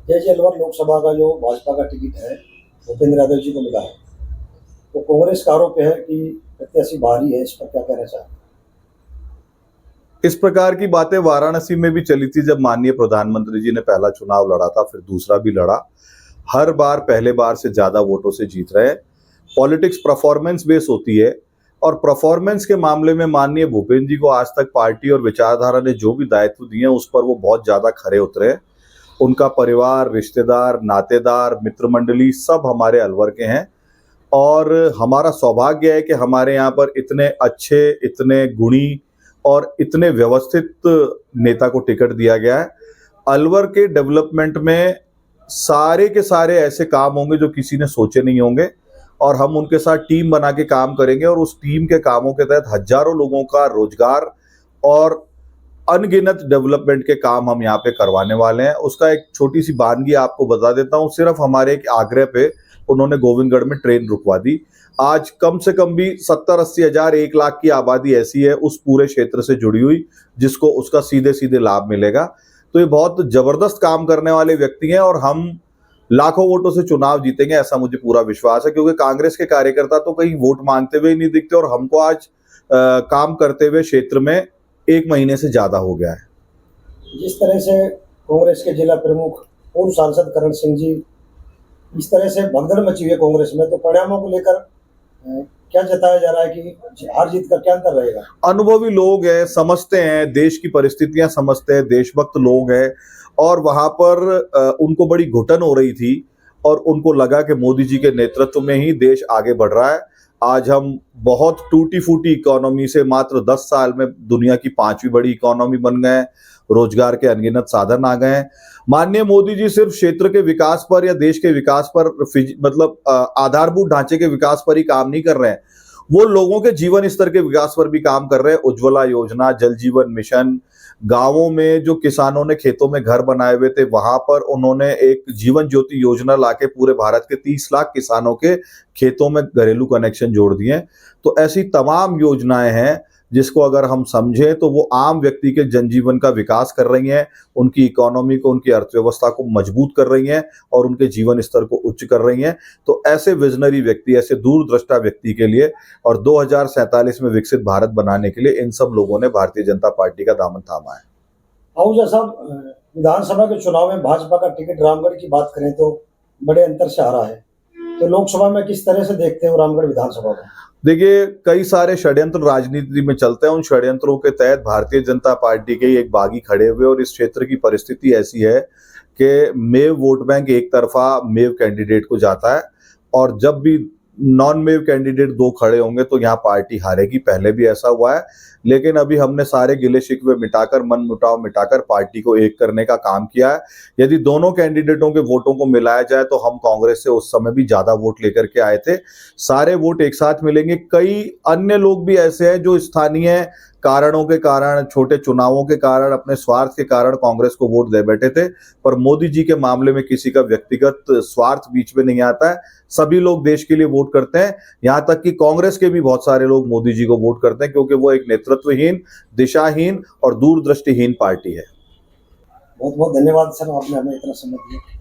जैसे अलवर लोकसभा का जो भाजपा का टिकट है भूपेंद्र यादव जी को मिला है, तो कांग्रेस का आरोप है कि प्रत्याशी बाहरी है। इस पर क्या कहना चाहें? इस प्रकार की बातें वाराणसी में भी चली थी जब माननीय प्रधानमंत्री जी ने पहला चुनाव लड़ा था, फिर दूसरा भी लड़ा। हर बार पहले बार से ज्यादा वोटों से जीत रहे हैं। पॉलिटिक्स परफॉर्मेंस बेस होती है और परफॉर्मेंस के मामले में माननीय भूपेंद्र जी को आज तक पार्टी और विचारधारा ने जो भी दायित्व दिए हैं उस पर वो बहुत ज्यादा खरे उतरे हैं। उनका परिवार, रिश्तेदार, नातेदार, मित्र मंडली सब हमारे अलवर के हैं और हमारा सौभाग्य है कि हमारे यहाँ पर इतने अच्छे, इतने गुणी और इतने व्यवस्थित नेता को टिकट दिया गया है। अलवर के डेवलपमेंट में सारे के सारे ऐसे काम होंगे जो किसी ने सोचे नहीं होंगे और हम उनके साथ टीम बना के काम करेंगे और उस टीम के कामों के तहत हजारों लोगों का रोजगार और अनगिनत डेवलपमेंट के काम हम यहाँ पे करवाने वाले हैं। उसका एक छोटी सी वानगी आपको बता देता हूँ। सिर्फ हमारे एक आग्रह पे उन्होंने गोविंदगढ़ में ट्रेन रुकवा दी। आज कम से कम भी 70-80 हजार, 1 लाख की आबादी ऐसी है उस पूरे क्षेत्र से जुड़ी हुई जिसको उसका सीधे सीधे लाभ मिलेगा। तो ये बहुत जबरदस्त काम करने वाले व्यक्ति हैं और हम लाखों वोटों से चुनाव जीतेंगे ऐसा मुझे पूरा विश्वास है, क्योंकि कांग्रेस के कार्यकर्ता तो कहीं वोट मांगते हुए ही नहीं दिखते और हमको आज काम करते हुए क्षेत्र में 1 महीने से ज्यादा हो गया है। जिस तरह से कांग्रेस के जिला प्रमुख पूर्व सांसद करण सिंह जी इस तरह से भगदड़ मची हुई है कांग्रेस में, तो परिणामों को लेकर क्या जताया जा रहा है कि हार जीत का क्या अंतर रहेगा? अनुभवी लोग हैं, समझते हैं, देश की परिस्थितियां समझते हैं, देशभक्त लोग हैं और वहां पर उनको बड़ी घुटन हो रही थी और उनको लगा कि मोदी जी के नेतृत्व में ही देश आगे बढ़ रहा है। आज हम बहुत टूटी फूटी इकोनॉमी से मात्र 10 साल में दुनिया की 5वीं बड़ी इकोनॉमी बन गए हैं। रोजगार के अनगिनत साधन आ गए हैं। माननीय मोदी जी सिर्फ क्षेत्र के विकास पर या देश के विकास पर मतलब आधारभूत ढांचे के विकास पर ही काम नहीं कर रहे हैं, वो लोगों के जीवन स्तर के विकास पर भी काम कर रहे हैं। उज्ज्वला योजना, जल जीवन मिशन, गांवों में जो किसानों ने खेतों में घर बनाए हुए थे वहां पर उन्होंने एक जीवन ज्योति योजना लाके पूरे भारत के 30 लाख किसानों के खेतों में घरेलू कनेक्शन जोड़ दिए। तो ऐसी तमाम योजनाएं हैं जिसको अगर हम समझें तो वो आम व्यक्ति के जनजीवन का विकास कर रही हैं, उनकी इकोनॉमी को, उनकी अर्थव्यवस्था को मजबूत कर रही हैं और उनके जीवन स्तर को उच्च कर रही हैं। तो ऐसे विजनरी व्यक्ति, ऐसे दूरदृष्टा व्यक्ति के लिए और 2047 में विकसित भारत बनाने के लिए इन सब लोगों ने भारतीय जनता पार्टी का दामन थामा है। आहूजा साहब, विधानसभा के चुनाव में भाजपा का टिकट रामगढ़ की बात करें तो बड़े अंतर से हारा है, तो लोकसभा में किस तरह से देखते हो रामगढ़ विधानसभा को? देखिए, कई सारे षड्यंत्र राजनीति में चलते हैं। उन षड्यंत्रों के तहत भारतीय जनता पार्टी के एक बागी खड़े हुए और इस क्षेत्र की परिस्थिति ऐसी है कि मेव वोट बैंक एक तरफा मेव कैंडिडेट को जाता है और जब भी नॉन मेव कैंडिडेट 2 खड़े होंगे तो यहाँ पार्टी हारेगी। पहले भी ऐसा हुआ है, लेकिन अभी हमने सारे गिले शिकवे मिटाकर, मन मुटाव मिटाकर पार्टी को एक करने का काम किया है। यदि दोनों कैंडिडेटों के वोटों को मिलाया जाए तो हम कांग्रेस से उस समय भी ज्यादा वोट लेकर के आए थे। सारे वोट एक साथ मिलेंगे। कई अन्य लोग भी ऐसे हैं जो स्थानीय कारणों के कारण, छोटे चुनावों के कारण, अपने स्वार्थ के कारण कांग्रेस को वोट दे बैठे थे, पर मोदी जी के मामले में किसी का व्यक्तिगत स्वार्थ बीच में नहीं आता है। सभी लोग देश के लिए वोट करते हैं, यहां तक कि कांग्रेस के भी बहुत सारे लोग मोदी जी को वोट करते हैं क्योंकि वो एक नेतृत्वहीन, दिशाहीन और दूरदृष्टिहीन पार्टी है। बहुत बहुत धन्यवाद सर, आपने हमें इतना समय दिया।